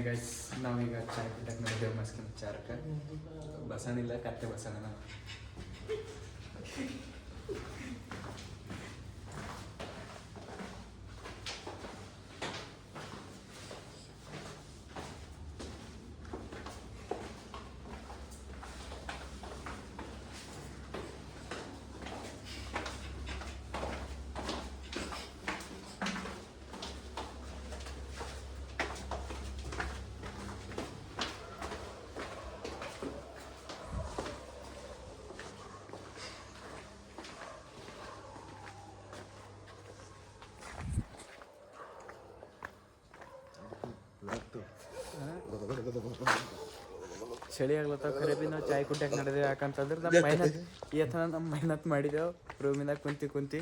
Guys ನಾವೀಗ ಚಾಯ್ ಕುಟ್ಟಕ್ಕೆ ನಡೆದೇವೆ ಮಸ್ಕಿನ ಚಾರಕ್ಕೆ ಬಸಣಿಲ್ಲ ಕತ್ತೆ ಬಸಣ ನಾವು ಚಳಿ ಆಗ್ಲತ್ತ ಖರೆ ಭೀ ನಾವು ಚಾಯ್ ಕುಟ್ಟಕ್ಕೆ ನಡೆದೇವೆ ಯಾಕಂತಂದ್ರೆ ನಮ್ಮ ಮೈನತ್ ಈತನ ನಮ್ಮ ಮೆಹನತ್ ಮಾಡಿದೆವು ರೂಮಿನಾಗ ಕುಂತಿ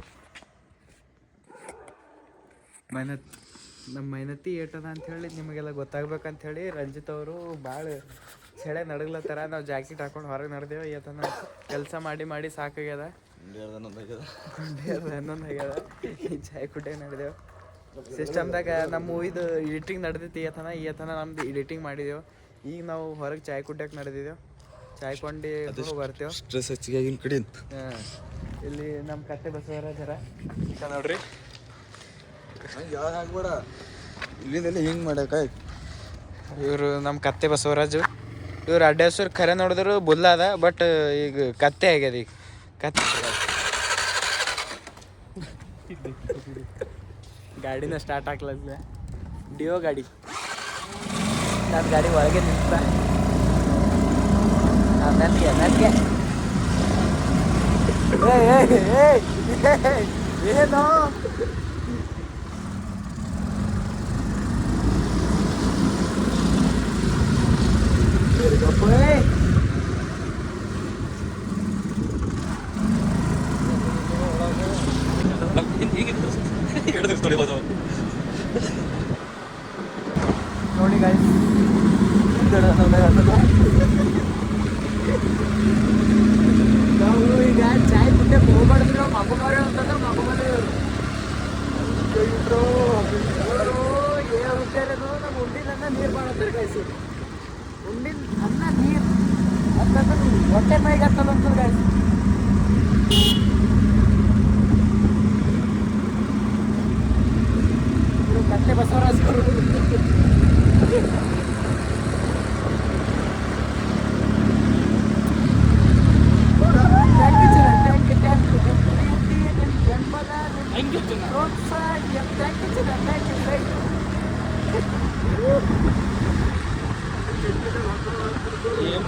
ನಮ್ಮ ಮೆಹನತಿ ಏಟದ ಅಂಥೇಳಿ ನಿಮಗೆಲ್ಲ ಗೊತ್ತಾಗ್ಬೇಕಂಥೇಳಿ ರಂಜಿತ್ ಅವರು ಭಾಳ ಚಳಿ ನಡಗ್ಲತ್ತಾರ. ನಾವು ಜಾಕೆಟ್ ಹಾಕೊಂಡು ಹೊರಗೆ ನಡೆದೇವೆ. ಈತನ ಕೆಲಸ ಮಾಡಿ ಸಾಕಾಗ್ಯದ, ಹನ್ನೊಂದು ಆಗ್ಯದ. ಈ ಚಾಯ್ ಕುಟ್ಟಕ್ಕೆ ನಡೆದೇವು. ಸಿಸ್ಟಮ್ದಾಗ ನಮ್ಮ ಮೂವಿದು ಎಡಿಟಿಂಗ್ ನಡೆದೈತಿ. ಈತನ ನಮ್ದು ಎಡಿಟಿಂಗ್ ಮಾಡಿದೆವು. ಈಗ ನಾವು ಹೊರಗೆ ಚಾಯ್ ಕುಟ್ಟಕ್ಕೆ ನಡೆದಿದ್ದೆವು. ಚಾಯ್ ಕೊಂಡು ಬರ್ತೇವೆ. ಸ್ಟ್ರೆಸ್ ಹೆಚ್ಚಿಗೆ ಕಡೆ ಇಲ್ಲಿ ನಮ್ಮ ಕತ್ತೆ ಬಸವರಾಜರ ನೋಡ್ರಿ. ಯಾವಾಗ ಆಗ್ಬೇಡ ಇಲ್ಲಿಂದೆಲ್ಲ ಹಿಂಗೆ ಮಾಡಕ. ಇವರು ನಮ್ಮ ಕತ್ತೆ ಬಸವರಾಜು. ಇವ್ರು ಅಡ್ಡ ಹೆಸರು ಖರೆ ನೋಡಿದ್ರು ಬುಲ್ಲ ಅದ, ಬಟ್ ಈಗ ಕತ್ತೆ ಆಗ್ಯದ. ಈಗ ಕತ್ತೆ ಗಾಡಿನ ಸ್ಟಾರ್ಟ್ ಆಗ್ಲಲ್ಲ. ಡಿಯೋ ಗಾಡಿ. ನನ್ನ ಗಾಡಿ ಒಳಗೆ ನಿಂತ ನನಗೆ ಏನೋ ನೋಡಿ ಗಾಯ್ಸ್, ನಾವು ಈಗ ಚಾಯ್ ಕುಟ್ಟೆ ಹೋಗ್ಬಾರ್ದು. ನಾವು ಮಗಮಾರಿ ಅಂತಂದ್ರೆ ಮಗಮಾರಿ ಹುಟ್ಟಾರದು. ನಮ್ಮ ಉಂಡಿನ ಅನ್ನ ನೀರು ಮಾಡತ್ತಾರೆ ಗಾಯ್ಸು. ಉಂಡಿನ ಅನ್ನ ನೀರು ಅಂತಂದ್ರೆ ಹೊಟ್ಟೆ ಮೈಗೆ ಹತ್ತಲ್ಲ ಅಂತದ ಗಾಯ್ಸ್. ಕತ್ತೆ ಬಸವರಾಜ್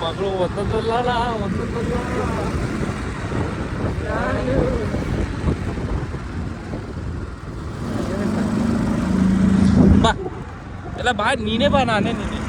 ಮಗಳು ಒಂದೊಂದಲ್ಲ ಬಾ ಎಲ್ಲ ಬಾ, ನೀನೇ ಬಾ, ನಾನೇ ನೀನೆ.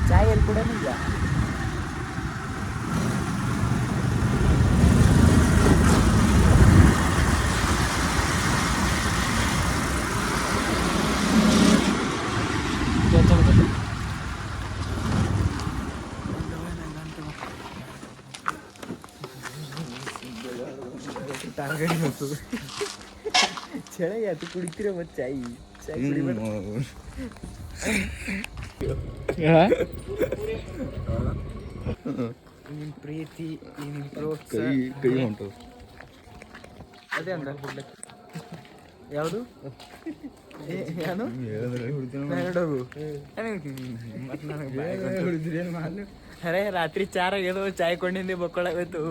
ಚಾಯ್ ಎಲ್ಲಿ ಕೂಡ ನಿಜ ಟಾರ್ಗೆಟ್ ಬರ್ತದೆ. ಚಳಿ ಅದು ಕುಡಿತೀರ ಮತ್ತೆ ಚಾಯ್ ಕುಡಿಬೇಡ. ನಿನ್ನ ಪ್ರೀತಿ, ನಿನ್ನ ಪ್ರೋತ್ಸಾಹ ಕೈ ಹೊಂಟು ಅದೇ ಅಂದ ಯಾವುದು ಏನು ಅರೆ ರಾತ್ರಿ 4 ಆಗ್ಯದು, ಚಾಯ್ ಕೊಂಡಿಂದೆ ಬಕ್ಕೊಳಾಗೋಯ್ತು.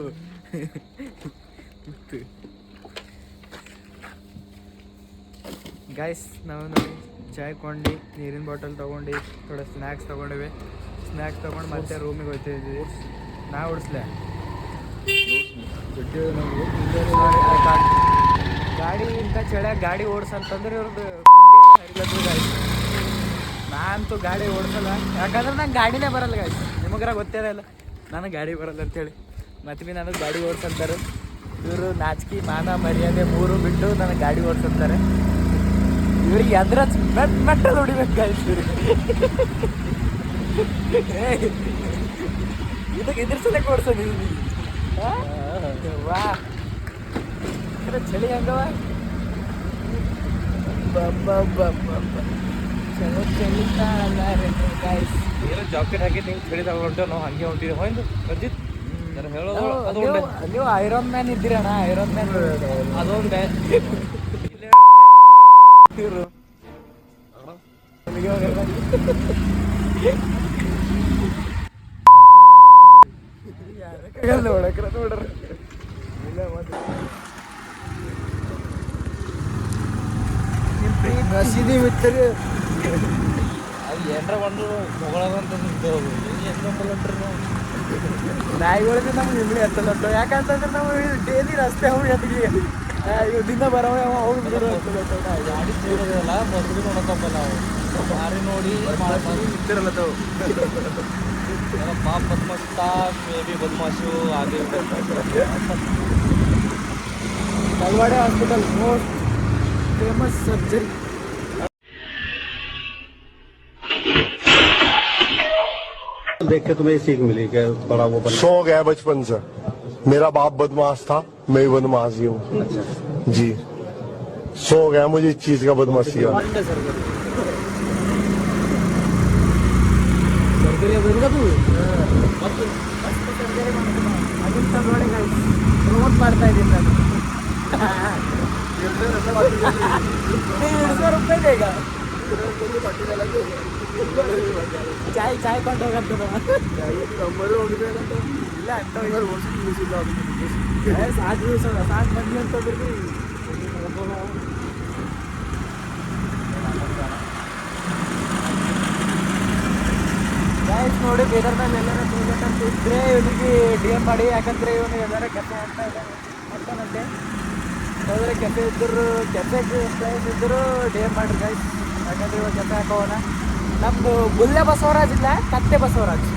ಗಾಯ್ಸ್ ನಾವು ನೋಡಿ ಚಾಯ್ ಕೊಂಡು ನೀರಿನ ಬಾಟಲ್ ತೊಗೊಂಡು ಥೋಡೆ ಸ್ನ್ಯಾಕ್ಸ್ ತೊಗೊಂಡಿವಿ. ಸ್ನ್ಯಾಕ್ಸ್ ತೊಗೊಂಡು ಮತ್ತೆ ರೂಮಿಗೆ ಹೋಗ್ತಿದ್ವಿ. ನಾ ಓಡಿಸ್ಲೆ ಗಾಡಿ ಇಂಥ ಚಳಿಯಾಗ ಗಾಡಿ ಓಡಿಸಂತಂದ್ರೆ ಇವ್ರದ್ದು ಗುಂಡಿ ಎಲ್ಲ ಹರಿಲತ್ತದ ಗಾಡಿ. ನಾನು ನಾನಂತೂ ಗಾಡಿ ಓಡಿಸಲ್ಲ, ಯಾಕಂದ್ರೆ ನಂಗೆ ಗಾಡಿನೇ ಬರಲ್ಲ ಗಾಡಿ. ನಿಮಗ್ರ ಗೊತ್ತೇ ಇಲ್ಲ ನನಗೆ ಗಾಡಿ ಬರಲ್ಲ ಅಂತೇಳಿ. ಮತ್ತೆ ಭೀ ನನಗೆ ಗಾಡಿ ಓಡಿಸಂತಾರೆ ಇವರು. ನಾಚಿಕೆ ಮಾನ ಮರ್ಯಾದೆ ಮೂರು ಬಿಟ್ಟು ನನಗೆ ಗಾಡಿ ಓಡಿಸಂತಾರೆ. ಇವ್ರಿಗೆ ಎದ್ರ ಮೆಟ್ಟಲ್ಲಿ ಹೊಡಿಬೇಕು ಗಾಡಿ. ಇದಕ್ಕೆ ಇದ್ರ ಸಲಕ್ಕೆ ಓಡಿಸೋದು ವಾ ಚಳಿ ಹಂಗವ. ಚಲೋ ಚಳಿತಾಳ ಗಾಯ್ಸ್. ಏನೋ ಜಾಕೆಟ್ ಹಾಕಿ ನೀವು ಚಳಿ ತಗೊಂಡು ನಾವು ಹಂಗೆ ಹೊಂಟಿದ್ವಿ. ಹೋಯ್ತು ಅಜಿತ್ ಹೇಳೋದು ಅದು ನೀವು ಐರನ್ ಮ್ಯಾನ್ ಇದ್ದೀರಣ್ಣ, ಐರನ್ ಮ್ಯಾನ್. ಅದೊಂದು ಇವರು ನೋಡಕ್ರ ನೋಡ್ರಿ. ನಿಮ್ಮ ಪ್ರೀತಿ ಮಸೀದಿ ಬಿತ್ತರಿ ಅದು ಏನರ ಒಂದು ಹೊಗಳದಂತ ಎಂಟ್ರಿ ನಾವು ನಾಯಿಗಳಿಗೆ ನಮ್ಗೆ ನಿಮ್ಗೆ ಎತ್ತಲಂತ. ಯಾಕಂತಂದ್ರೆ ನಾವು ಡೈಲಿ ರಸ್ತೆ ಹೋಗಿ ಎತ್ತಿಗೆ ಇವ್ ದಿನ ಬರವ ಹೋಗಿ ಬಿಡೋದು ಗಾಡಿ ಸೇರೋದಿಲ್ಲ. ಮೊದಲು ನೋಡಕ್ಕಪ್ಪ ನಾವು ಮಾರಿ ನೋಡಿ ಇತ್ತಿರಲ್ಲ ತಾವು ಪಾಪ ಬದ್ಮಾಸ್ತಾ ಮೇ ಬಿ ಬದ್ಮಾಶು ಹಾಗೆ Talawade hospital most famous surgery. देख के तुम्हें सीख मिली कि बड़ा वो बना। शौक है बचपन से। मेरा बाप बदमाश था, मैं भी बदमाश ही हूँ जी। शौक है मुझे इस चीज का, बदमाशी का। ಪ್ರಮೋಟ್ ಮಾಡ್ತಾ ಇದ್ದೀನಿ ನಾನು. 200 ರೂಪಾಯಿ ಈಗ ಚಾಯ್ ಕೊಂಡು ಹೋಗಂತ ಇಲ್ಲ ಅಂತ ಸಾಕು ದಿವಸ ಸಾಕು ಮಂದಿ ಅಂತಂದ್ರಿ. ಗಾಯ್ಸ್ ನೋಡಿ ಬೇದರ್ ಮೇಲೆ ಎಲ್ಲಾರ ಅಂತ ಇದ್ರೆ ಇವನಿಗೆ ಡಿ ಎಮ್ ಮಾಡಿ. ಯಾಕಂದ್ರೆ ಇವನು ಎಲ್ಲಾರ ಕೆಫೆ ಅಂತಾನಂತೆ. ಹೋದ್ರೆ ಕೆಫೆ ಇದ್ದರು, ಕೆಫೆಗೆ ಪ್ಲೇಸ್ ಇದ್ದರು ಡಿ ಎಮ್ ಮಾಡ್ರಿ ಗಾಯ್ಸ್. ಯಾಕಂದ್ರೆ ಇವಾಗ ಕೆಫೆ ಹಾಕೋಣ. ನಮ್ದು ಬುಲ್ಲೆ ಬಸವರಾಜ್ ಇಲ್ಲ, ಕತ್ತೆ ಬಸವರಾಜ್.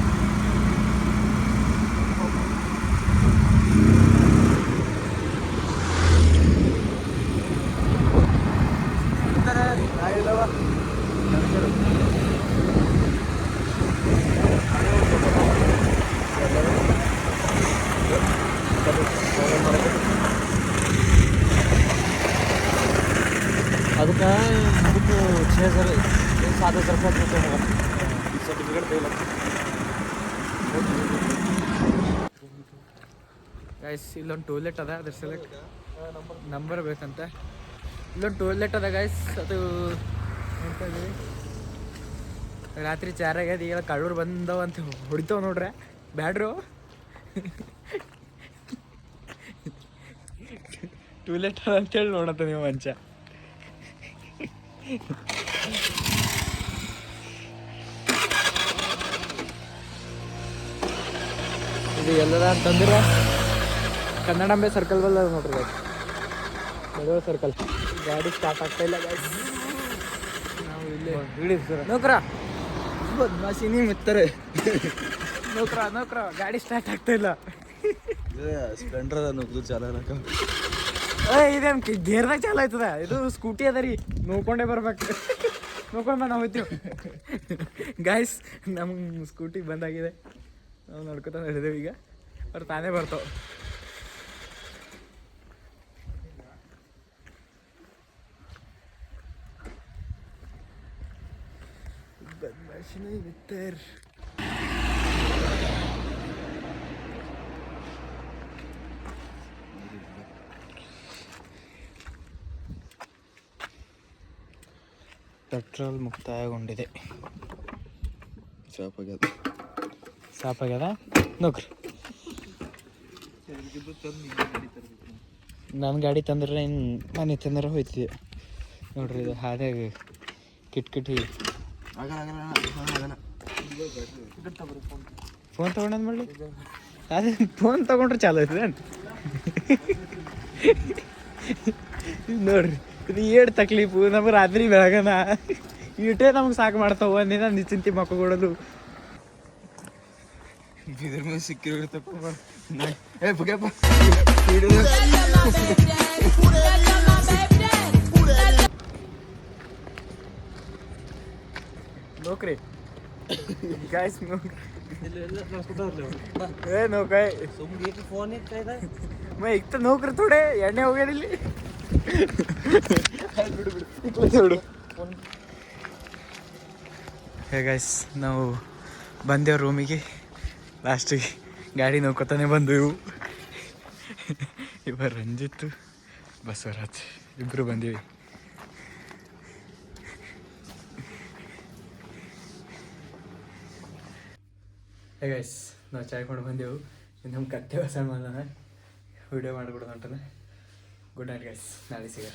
ಅದಕ್ಕೆ ಇದಕ್ಕೆ 6,000 7,000 ರೂಪಾಯಿ ಕೊಡ್ತೇವೆ ಸರ್ಟಿಫಿಕೇಟ್ ತೆಗಿಲ್ಲ. ಗೈಸ್ ಇಲ್ಲೊಂದು ಟೋಯ್ಲೆಟ್ ಅದ, ಅದ್ರ ಸಲಕ್ ನಂಬರ್ ಬೇಕಂತ. ಇಲ್ಲೊಂದು ಟೋಯ್ಲೆಟ್ ಅದ ಗೈಸ್, ಅದು ನೋಡ್ತಾ ಇದೀವಿ. ರಾತ್ರಿ 4 ಆಗ್ಯದ. ಈಗ ಕಳ್ಳೂರು ಬಂದವ ಅಂತ ಹೊಡಿತಾವ ನೋಡ್ರೆ ಬ್ಯಾಡ್ರು. ಟೋಯ್ಲೆಟ್ ಅದ ಅಂತೇಳಿ ನೋಡತ್ತ ನೀವು ಮಂಚ. ಇದು ಎಲ್ಲದ ಅಂತಂದ್ರೆ ಕನ್ನಡಾಂಬೆ ಸರ್ಕಲ್ ಬಲ್ಲ ನೋಡ್ರಿ ಗಾಡಿ, ಮದುವೆ ಸರ್ಕಲ್. ಗಾಡಿ ಸ್ಟಾರ್ಟ್ ಆಗ್ತಾ ಇಲ್ಲ ಗಾಡಿ. ನಾವು ಇಲ್ಲೇ ಹಿಡಿದು ಸರ್ ನೋಕ್ರ ಬದ್ಮಾಶಿನಿ ಮಿತ್ತರೆ. ನೋಕ್ರ ಗಾಡಿ ಸ್ಟಾರ್ಟ್ ಆಗ್ತಾ ಇಲ್ಲ. ಸ್ಪ್ಲೆಂಡರ್ ನುಗ್ದು ಚಾಲ ಇದೇನು ಗೇರ್ದಾಗ ಚಾಲು ಆಯ್ತದ. ಇದು ಸ್ಕೂಟಿ ಅದ ರೀ, ನೋಡ್ಕೊಂಡೇ ಬರ್ಬೇಕು. ನೋಡ್ಕೊಂಡು ನಾವು ಹೋಯ್ತೀವಿ ಗಾಯ್ಸ್. ನಮ್ಗೆ ಸ್ಕೂಟಿ ಬಂದಾಗಿದೆ, ನಾವು ನೋಡ್ಕೊತ ನಡೆದೇವು. ಈಗ ಅವ್ರು ತಾನೇ ಬರ್ತಾವ. ಬದ್ಮಾಶಿನಿ ಮಿತ್ತರ್. ಪೆಟ್ರೋಲ್ ಮುಕ್ತಾಯಗೊಂಡಿದೆ. ಸಾಪಾಗ್ಯದ ನೋಡ್ರಿ. ನನ್ನ ಗಾಡಿ ತಂದ್ರೆ ಇನ್ನು ಮನೆ ತಂದ್ರೆ ಹೋಯ್ತಿದ್ದೆ ನೋಡ್ರಿ. ಇದು ಹಾದ್ಯಾಗ ಕಿಟ್ಕಿಟಿ ಫೋನ್ ತೊಗೊಂಡಂದು ಮಾಡಲಿ. ಅದೇ ಫೋನ್ ತೊಗೊಂಡ್ರೆ ಚಾಲು ಆಯ್ತದೆ ನೋಡ್ರಿ. ಇದು ಏಡ್ ತಕ್ಲೀಫು ನಮಗೆ ರಾತ್ರಿ ಬೆಳಗನ ಇಟೇ ನಮ್ಗೆ ಸಾಕು ಮಾಡ್ತಾವ ಒಂದಿನ ನಿಶ್ಚಿಂತಿ ಮಕ್ಕಳು ಇದ್ರ ಮೇಲೆ ಸಿಕ್ಕಿರೋ ತಪ್ಪ ಏ ಬಗ್ಗಪ್ಪ ನೌಕರಿ ಗಾಯ್ಸ್ ಏ ನೌಕೈ ಫೋನ್ ಇತ್ತ ಮೈ ಇಕ್ತ ನೌಕರಿ ಥೋಡೆ ಎಣ್ಣೆ ಹೋಗ್ಯಾರಿಲ್ಲಿ ಬಿಡು ಹೇ ಗೈಸ್ ನಾವು ಬಂದೇವು ರೂಮಿಗೆ ಲಾಸ್ಟಿಗೆ ಗಾಡಿ ನೋಡ್ಕೊತಾನೆ ಬಂದೆವು ಇವ ರಂಜಿತ್ತು ಬಸವರಾಜ್ ಇಬ್ಬರು ಬಂದೀವಿ ಹೇ ಗೈಸ್ ನಾವು ಚಾಯ್ ಕೊಂಡು ಬಂದೆವು ನಮ್ಮ ಕತ್ತೆ ಹೊಸ ವಿಡಿಯೋ ಮಾಡಿಬಿಡೋದು ಹೊಂಟನ ಗುಡ್ ನೈಟ್ ಗೈಸ್ ನಾಳೆ ಸಿಗ